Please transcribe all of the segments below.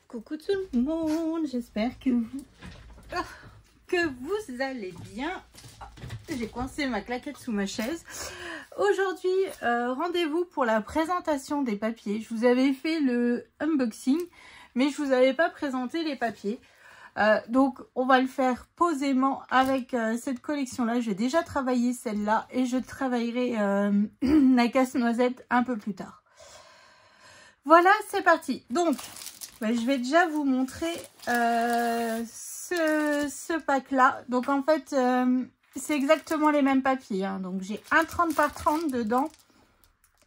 Coucou tout le monde, j'espère que vous allez bien. J'ai coincé ma claquette sous ma chaise. Aujourd'hui, rendez-vous pour la présentation des papiers. Je vous avais fait le unboxing, mais je vous avais pas présenté les papiers. Donc, on va le faire posément avec cette collection-là. J'ai déjà travaillé celle-là et je travaillerai la casse-noisette un peu plus tard. Voilà, c'est parti. Donc, je vais déjà vous montrer ce pack-là. Donc, en fait, c'est exactement les mêmes papiers. Hein. Donc, j'ai un 30 par 30 dedans.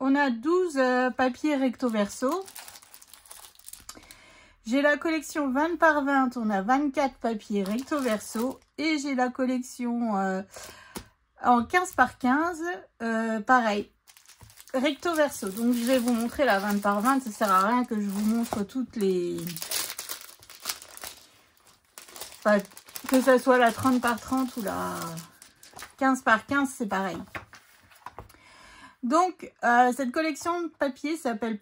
On a 12 papiers recto verso. J'ai la collection 20 par 20. On a 24 papiers recto verso. Et j'ai la collection en 15 par 15. Pareil. Recto verso, donc je vais vous montrer la 20 par 20, ça sert à rien que je vous montre toutes les... Enfin, que ce soit la 30 par 30 ou la 15 par 15, c'est pareil. Donc, cette collection de papier s'appelle,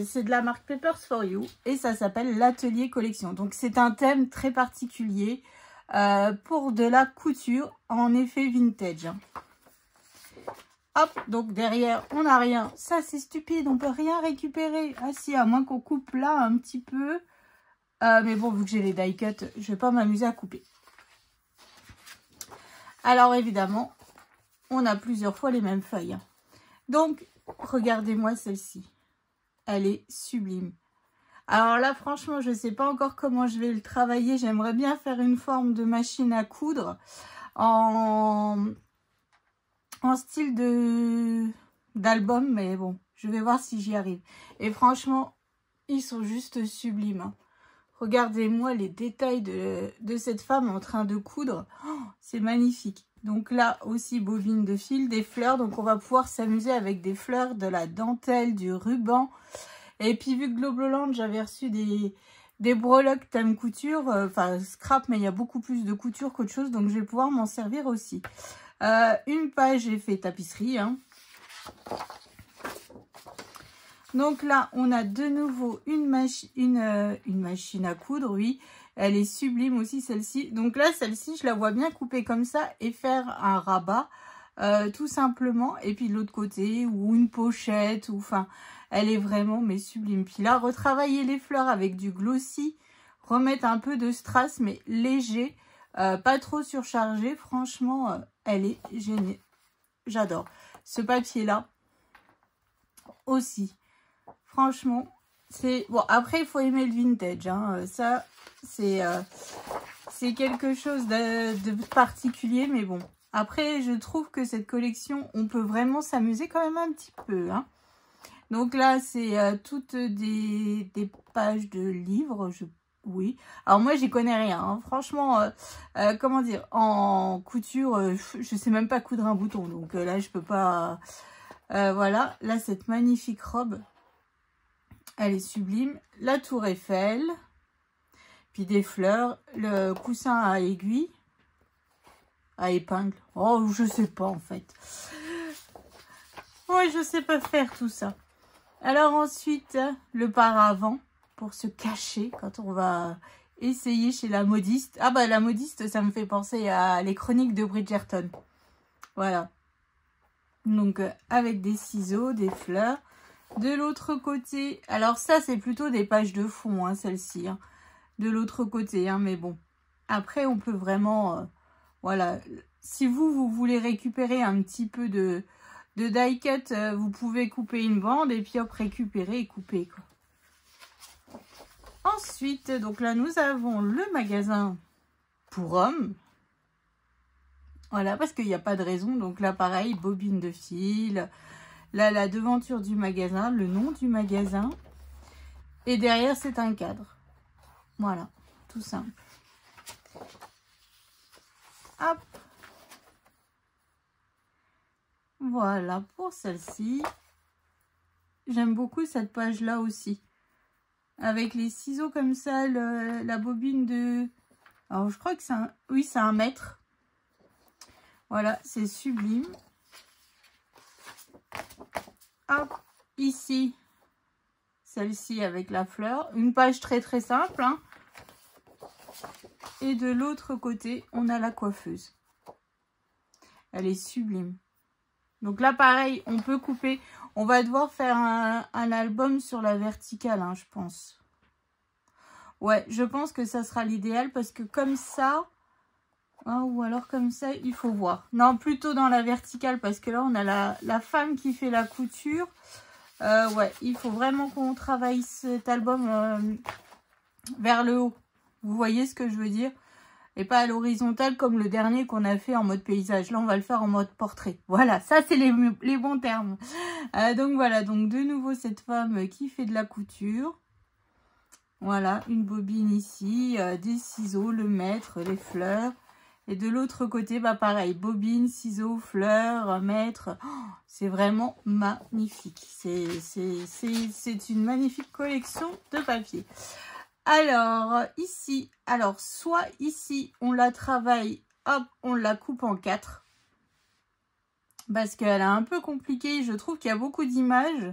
c'est de la marque Papers for You et ça s'appelle l'atelier collection. Donc, c'est un thème très particulier pour de la couture en effet vintage. Hop, donc derrière, on n'a rien. Ça, c'est stupide, on peut rien récupérer. Ah si, à moins qu'on coupe là un petit peu. Mais bon, vu que j'ai les die cut, je vais pas m'amuser à couper. Alors, évidemment, on a plusieurs fois les mêmes feuilles. Donc, regardez-moi celle-ci. Elle est sublime. Alors là, franchement, je ne sais pas encore comment je vais le travailler. J'aimerais bien faire une forme de machine à coudre en style d'album, mais bon, je vais voir si j'y arrive. Et franchement, ils sont juste sublimes. Hein. Regardez-moi les détails de cette femme en train de coudre. Oh, c'est magnifique. Donc là aussi, bobine de fil, des fleurs. Donc on va pouvoir s'amuser avec des fleurs, de la dentelle, du ruban. Et puis vu que Globloland, j'avais reçu des breloques thème couture, enfin scrap, mais il y a beaucoup plus de couture qu'autre chose. Donc je vais pouvoir m'en servir aussi. Une page, j'ai fait tapisserie. Hein. Donc là, on a de nouveau une machine à coudre, oui. Elle est sublime aussi, celle-ci. Donc là, celle-ci, je la vois bien couper comme ça et faire un rabat, tout simplement. Et puis de l'autre côté, ou une pochette, ou enfin, elle est vraiment mais sublime. Puis là, retravailler les fleurs avec du glossy, remettre un peu de strass, mais léger. Pas trop surchargé, franchement, elle est géniale. J'adore. Ce papier-là aussi. Franchement, c'est... Bon, après, il faut aimer le vintage. Hein. Ça, c'est quelque chose de particulier, mais bon. Après, je trouve que cette collection, on peut vraiment s'amuser quand même un petit peu. Hein. Donc là, c'est toutes des pages de livres, oui, alors moi j'y connais rien, hein. Franchement, comment dire, en couture, je sais même pas coudre un bouton, donc là je peux pas, voilà, là cette magnifique robe, elle est sublime, la tour Eiffel, puis des fleurs, le coussin à aiguille, à épingle, oh je sais pas en fait, ouais je sais pas faire tout ça. Alors ensuite, le paravent, pour se cacher quand on va essayer chez la modiste. Ah bah la modiste, ça me fait penser à les chroniques de Bridgerton. Voilà. Donc avec des ciseaux, des fleurs. De l'autre côté, alors ça c'est plutôt des pages de fond, hein, celle-ci. Hein. De l'autre côté, hein, mais bon. Après on peut vraiment, voilà. Si vous voulez récupérer un petit peu de die cut, vous pouvez couper une bande et puis hop, récupérer et couper quoi. Ensuite, donc là, nous avons le magasin pour hommes. Voilà, parce qu'il n'y a pas de raison. Donc là, pareil, bobine de fil. Là, la devanture du magasin, le nom du magasin. Et derrière, c'est un cadre. Voilà, tout simple. Hop. Voilà pour celle-ci. J'aime beaucoup cette page-là aussi. Avec les ciseaux comme ça, la bobine de... Alors, je crois que c'est un... Oui, c'est 1 mètre. Voilà, c'est sublime. Hop, ici, celle-ci avec la fleur. Une page très très simple, hein. Et de l'autre côté, on a la coiffeuse. Elle est sublime. Donc là, pareil, on peut couper. On va devoir faire un album sur la verticale, hein, je pense. Ouais, je pense que ça sera l'idéal parce que comme ça... Oh, ou alors comme ça, il faut voir. Non, plutôt dans la verticale parce que là, on a la femme qui fait la couture. Ouais, il faut vraiment qu'on travaille cet album vers le haut. Vous voyez ce que je veux dire? Et pas à l'horizontale comme le dernier qu'on a fait en mode paysage. Là, on va le faire en mode portrait. Voilà, ça, c'est les bons termes. Donc, voilà. Donc, de nouveau, cette femme qui fait de la couture. Voilà, une bobine ici, des ciseaux, le mètre, les fleurs. Et de l'autre côté, bah pareil, bobine, ciseaux, fleurs, mètre. Oh, c'est vraiment magnifique. C'est une magnifique collection de papier. Alors, ici, soit ici, on la travaille, hop, on la coupe en 4. Parce qu'elle est un peu compliquée. Je trouve qu'il y a beaucoup d'images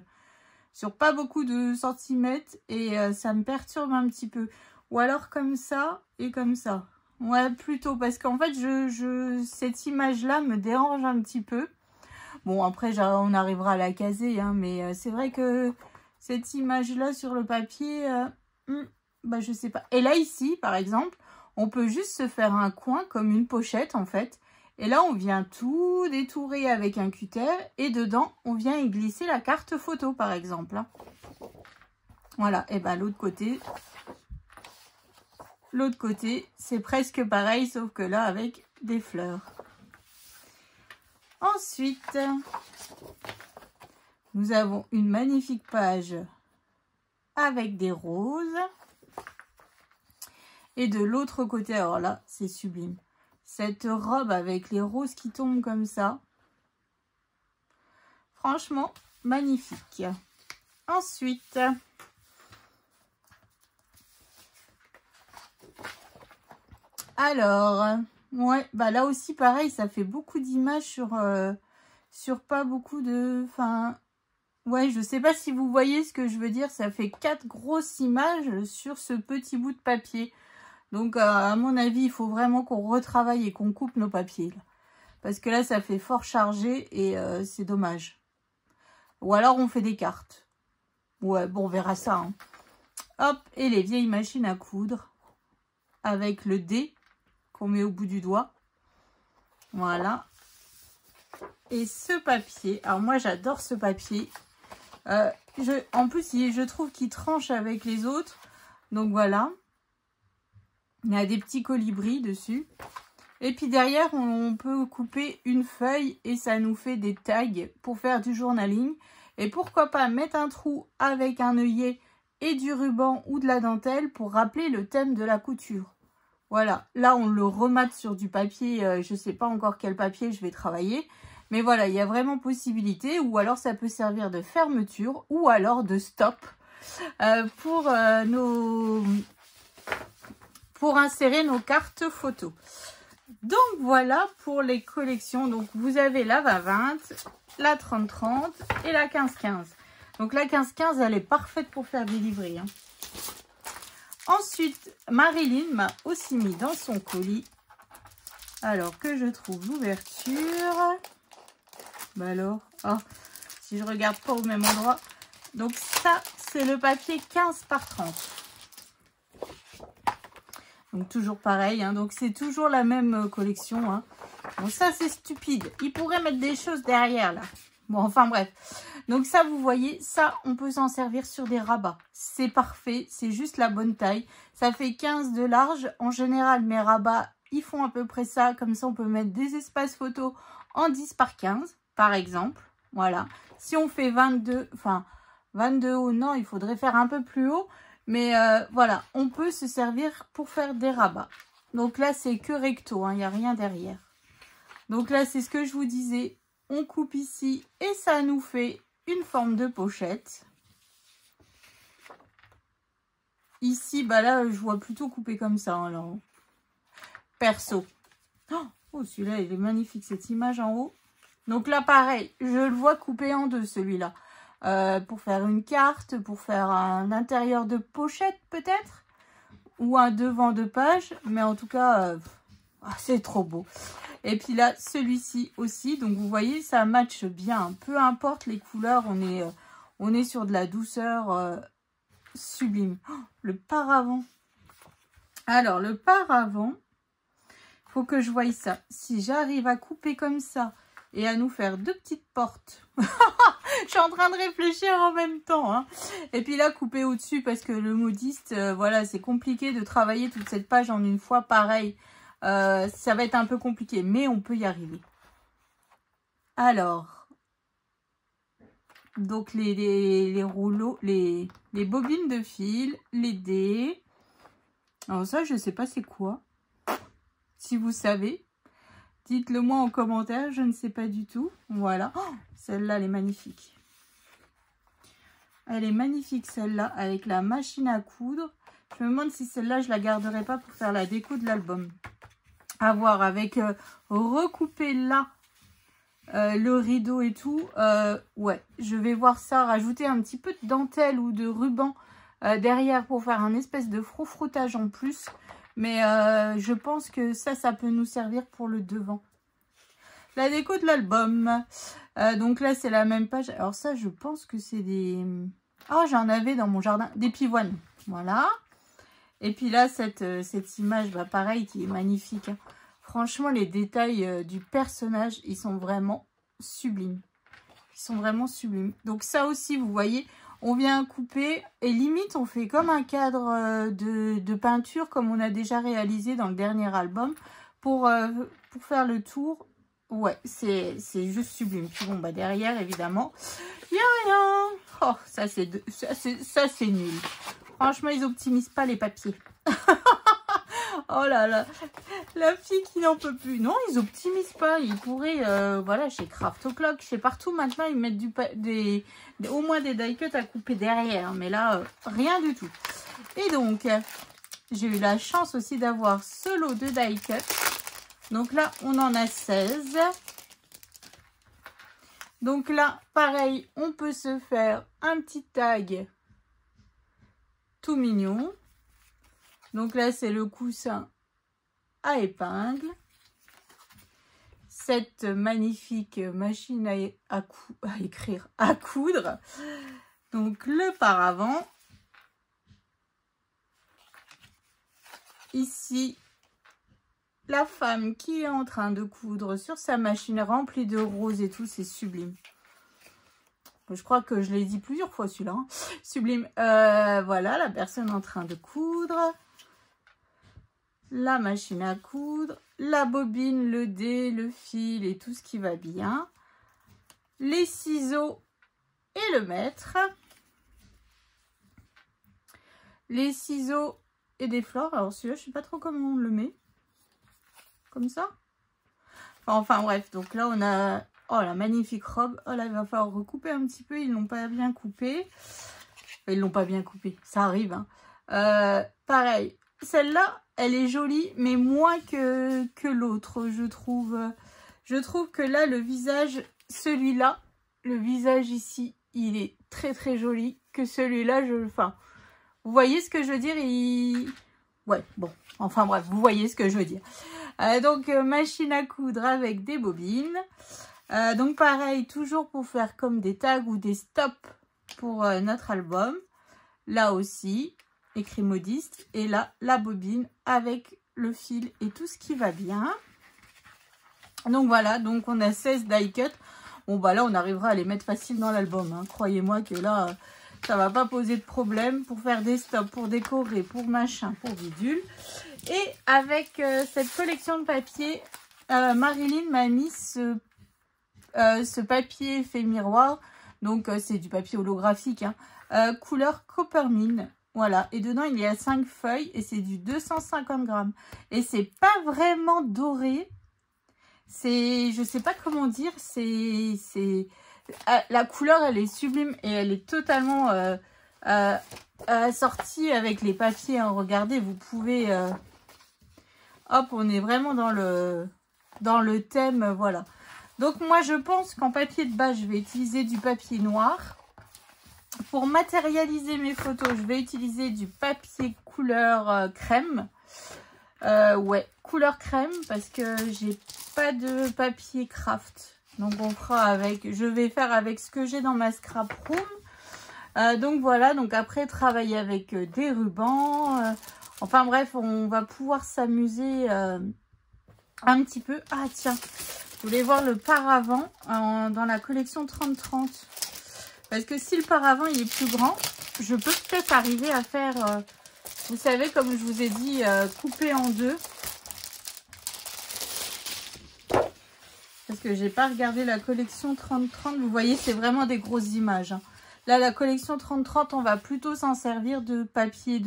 sur pas beaucoup de centimètres. Et ça me perturbe un petit peu. Ou alors comme ça et comme ça. Ouais, plutôt. Parce qu'en fait, cette image-là me dérange un petit peu. Bon, après, on arrivera à la caser. Hein, mais c'est vrai que cette image-là sur le papier... bah, je sais pas. Et là, ici, par exemple, on peut juste se faire un coin comme une pochette, en fait. Et là, on vient tout détourer avec un cutter. Et dedans, on vient y glisser la carte photo, par exemple. Voilà. Et bah, l'autre côté, c'est presque pareil, sauf que là, avec des fleurs. Ensuite, nous avons une magnifique page avec des roses. Et de l'autre côté, alors là, c'est sublime. Cette robe avec les roses qui tombent comme ça. Franchement, magnifique. Ensuite, alors, ouais, bah là aussi, pareil, ça fait beaucoup d'images sur pas beaucoup de... Enfin, ouais, je sais pas si vous voyez ce que je veux dire. Ça fait 4 grosses images sur ce petit bout de papier. Donc, à mon avis, il faut vraiment qu'on retravaille et qu'on coupe nos papiers. Là. Parce que là, ça fait fort chargé et c'est dommage. Ou alors, on fait des cartes. Ouais, bon, on verra ça. Hein. Hop, et les vieilles machines à coudre. Avec le dé qu'on met au bout du doigt. Voilà. Et ce papier, alors moi, j'adore ce papier. En plus, je trouve qu'il tranche avec les autres. Donc, voilà. Il y a des petits colibris dessus. Et puis derrière, on peut couper une feuille et ça nous fait des tags pour faire du journaling. Et pourquoi pas mettre un trou avec un œillet et du ruban ou de la dentelle pour rappeler le thème de la couture. Voilà, là on le remate sur du papier, je ne sais pas encore quel papier je vais travailler. Mais voilà, il y a vraiment possibilité. Ou alors ça peut servir de fermeture ou alors de stop pour insérer nos cartes photos. Donc voilà pour les collections. Donc vous avez la 20-20, la 30-30 et la 15-15. Donc la 15-15, elle est parfaite pour faire des livrets. Hein. Ensuite, Marilyn m'a aussi mis dans son colis. Alors que je trouve l'ouverture. Bah alors, oh, si je regarde pas au même endroit. Donc ça, c'est le papier 15 par 30. Donc toujours pareil, hein. Donc c'est toujours la même collection. Hein. Bon ça c'est stupide, il pourrait mettre des choses derrière là. Bon enfin bref. Donc ça vous voyez, ça on peut s'en servir sur des rabats. C'est parfait, c'est juste la bonne taille. Ça fait 15 de large. En général mes rabats ils font à peu près ça. Comme ça on peut mettre des espaces photos en 10 par 15 par exemple. Voilà. Si on fait 22, enfin 22 haut, non il faudrait faire un peu plus haut. Mais voilà, on peut se servir pour faire des rabats. Donc là, c'est que recto, hein, il n'y a rien derrière. Donc là, c'est ce que je vous disais. On coupe ici et ça nous fait une forme de pochette. Ici, bah là, je vois plutôt couper comme ça. Hein, alors. Perso. Oh, celui-là, il est magnifique, cette image en haut. Donc là, pareil, je le vois couper en deux, celui-là. pour faire une carte, pour faire un intérieur de pochette peut-être, ou un devant de page, mais en tout cas, c'est trop beau. Et puis là, celui-ci aussi, donc vous voyez, ça matche bien, peu importe les couleurs, on est sur de la douceur sublime. Oh, le paravent. Alors, le paravent, faut que je voie ça. Si j'arrive à couper comme ça et à nous faire 2 petites portes, je suis en train de réfléchir en même temps. Hein. Et puis là, couper au-dessus parce que le modiste, voilà, c'est compliqué de travailler toute cette page en une fois. Pareil, ça va être un peu compliqué, mais on peut y arriver. Alors, donc les rouleaux, les bobines de fil, les dés. Alors ça, je sais pas c'est quoi. Si vous savez, dites-le moi en commentaire, je ne sais pas du tout. Voilà, oh, celle-là, elle est magnifique. Elle est magnifique, celle-là, avec la machine à coudre. Je me demande si celle-là, je la garderai pas pour faire la déco de l'album. À voir, avec recouper là, le rideau et tout. Ouais, je vais voir ça, rajouter un petit peu de dentelle ou de ruban derrière pour faire un espèce de froufroutage en plus. Mais je pense que ça peut nous servir pour le devant. La déco de l'album. Donc là, c'est la même page. Alors ça, je pense que c'est des... Ah, j'en avais dans mon jardin. Des pivoines. Voilà. Et puis là, cette image, bah, pareil, qui est magnifique. Hein. Franchement, les détails du personnage, ils sont vraiment sublimes. Ils sont vraiment sublimes. Donc ça aussi, vous voyez, on vient couper et limite, on fait comme un cadre de peinture, comme on a déjà réalisé dans le dernier album, pour faire le tour. Ouais, c'est juste sublime. Puis bon, bah derrière, évidemment, il n'y a rien. Oh, ça c'est nul. Franchement, ils n'optimisent pas les papiers. Oh là là, la fille qui n'en peut plus. Non, ils optimisent pas. Ils pourraient, voilà, chez Craft O'Clock, chez partout maintenant, ils mettent au moins des die cuts à couper derrière. Mais là, rien du tout. Et donc, j'ai eu la chance aussi d'avoir ce lot de die cuts. Donc là, on en a 16. Donc là, pareil, on peut se faire un petit tag tout mignon. Donc là, c'est le coussin à épingle. Cette magnifique machine à coudre. Donc le paravent. Ici, la femme qui est en train de coudre sur sa machine remplie de roses et tout, c'est sublime. Je crois que je l'ai dit plusieurs fois celui-là. Hein. Sublime. Voilà, la personne en train de coudre. La machine à coudre, la bobine, le dé, le fil et tout ce qui va bien. Les ciseaux et le mètre. Les ciseaux et des fleurs. Alors celui-là, je ne sais pas trop comment on le met. Comme ça. Enfin bref, donc là on a... Oh, la magnifique robe. Oh là, il va falloir recouper un petit peu. Ils l'ont pas bien coupé. Ils l'ont pas bien coupé. Ça arrive. Hein. Pareil. Celle-là, elle est jolie, mais moins que l'autre, je trouve. Je trouve que là, le visage, celui-là, le visage ici, il est très très joli. Que celui-là, enfin, vous voyez ce que je veux dire? Ouais, bon, enfin bref, vous voyez ce que je veux dire. Donc, machine à coudre avec des bobines. Donc, pareil, toujours pour faire comme des tags ou des stops pour notre album. Là aussi, écrit modiste. Et là, la bobine avec le fil et tout ce qui va bien. Donc, voilà. Donc, on a 16 die cuts. Bon, bah là, on arrivera à les mettre facile dans l'album. Hein. Croyez-moi que là, ça va pas poser de problème pour faire des stops, pour décorer, pour machin, pour bidule. Et avec cette collection de papier, Marilyn m'a mis ce papier fait miroir. Donc, c'est du papier holographique. Hein, couleur Coppermine. Voilà, et dedans il y a 5 feuilles et c'est du 250 grammes. Et c'est pas vraiment doré. C'est, je sais pas comment dire, la couleur elle est sublime et elle est totalement assortie avec les papiers. Hein. Regardez, vous pouvez, hop, on est vraiment dans le thème, voilà. Donc moi je pense qu'en papier de base je vais utiliser du papier noir. pour matérialiser mes photos, je vais utiliser du papier couleur crème. Ouais, couleur crème parce que j'ai pas de papier craft. Donc on fera avec, je vais faire avec ce que j'ai dans ma scrap room. Donc voilà, donc après travailler avec des rubans. Enfin bref, on va pouvoir s'amuser un petit peu. Ah tiens, je voulais voir le paravent dans la collection 30-30. Parce que si le paravent il est plus grand, je peux peut-être arriver à faire, vous savez, comme je vous ai dit, couper en deux. Parce que j'ai pas regardé la collection 30-30. Vous voyez, c'est vraiment des grosses images. Hein. Là, la collection 30-30, on va plutôt s'en servir de papier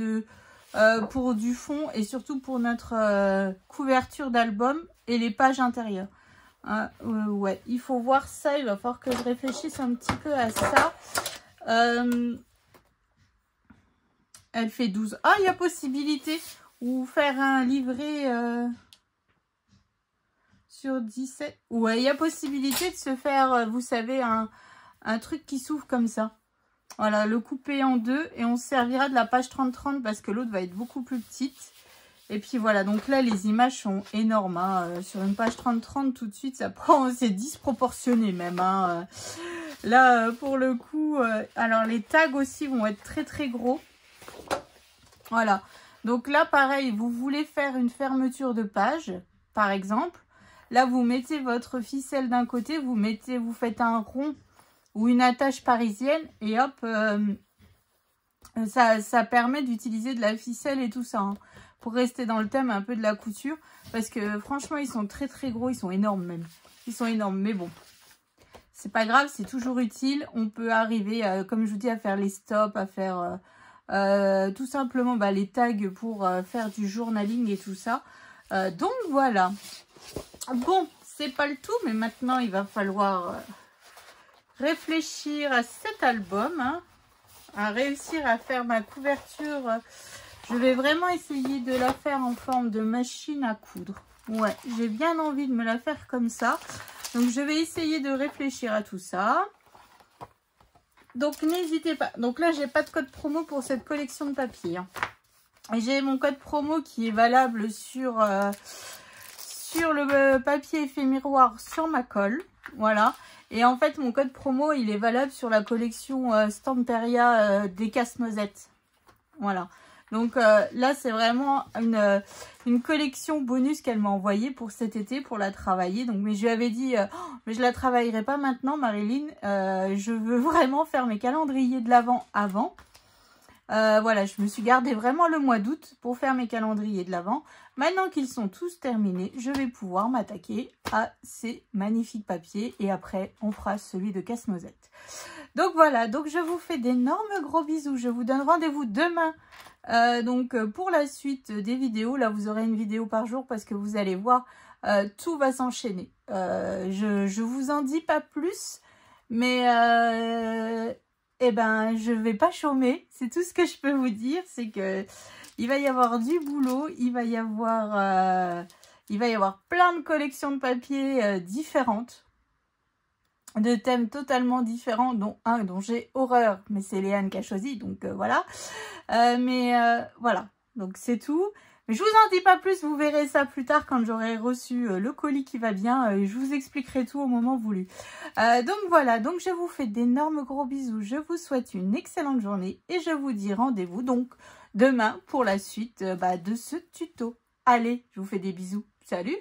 pour du fond et surtout pour notre couverture d'album et les pages intérieures. Ouais, il faut voir ça. Il va falloir que je réfléchisse un petit peu à ça. Elle fait 12. Ah, il y a possibilité. Ou faire un livret... sur 17. Ouais, il y a possibilité de se faire, vous savez, un truc qui s'ouvre comme ça. Voilà, le couper en deux et on se servira de la page 30-30 parce que l'autre va être beaucoup plus petite. Et puis voilà, donc là, les images sont énormes. Hein. Sur une page 30-30, tout de suite, ça prend, c'est disproportionné même. Hein. Là, pour le coup, alors les tags aussi vont être très très gros. Voilà, donc là, pareil, vous voulez faire une fermeture de page, par exemple. Là, vous mettez votre ficelle d'un côté, vous faites un rond ou une attache parisienne et hop, ça permet d'utiliser de la ficelle et tout ça. Hein, pour rester dans le thème un peu de la couture. Parce que franchement, ils sont très très gros, ils sont énormes même. Ils sont énormes, mais bon. C'est pas grave, c'est toujours utile. On peut arriver, comme je vous dis, à faire les stops, à faire tout simplement les tags pour faire du journaling et tout ça. Donc voilà. Bon, c'est pas le tout, mais maintenant il va falloir réfléchir à cet album, hein, à réussir à faire ma couverture. Je vais vraiment essayer de la faire en forme de machine à coudre. Ouais, j'ai bien envie de me la faire comme ça. Donc je vais essayer de réfléchir à tout ça. Donc n'hésitez pas. Donc là, j'ai pas de code promo pour cette collection de papier. Hein. Et j'ai mon code promo qui est valable sur le papier effet miroir sur ma colle. Voilà. Et en fait, mon code promo, il est valable sur la collection Stamperia des casse-noisettes. Voilà. Donc là, c'est vraiment une collection bonus qu'elle m'a envoyée pour cet été, pour la travailler. Donc, mais je lui avais dit, oh, mais je la travaillerai pas maintenant, Marilyn. Je veux vraiment faire mes calendriers de l'Avent avant. Voilà, je me suis gardé vraiment le mois d'août pour faire mes calendriers de l'Avent. Maintenant qu'ils sont tous terminés, je vais pouvoir m'attaquer à ces magnifiques papiers. Et après, on fera celui de casse-noisette. Donc voilà, donc je vous fais d'énormes gros bisous. Je vous donne rendez-vous demain. Pour la suite des vidéos. Là, vous aurez une vidéo par jour parce que vous allez voir, tout va s'enchaîner. Je vous en dis pas plus. Mais... eh ben, je vais pas chômer. C'est tout ce que je peux vous dire. C'est que il va y avoir du boulot. Il va y avoir plein de collections de papier différentes. De thèmes totalement différents. Dont un dont j'ai horreur. Mais c'est Léane qui a choisi. Donc voilà. Voilà. Donc c'est tout. Je vous en dis pas plus, vous verrez ça plus tard quand j'aurai reçu le colis qui va bien. Je vous expliquerai tout au moment voulu. Donc voilà, donc je vous fais d'énormes gros bisous. Je vous souhaite une excellente journée et je vous dis rendez-vous donc demain pour la suite de ce tuto. Allez, je vous fais des bisous. Salut!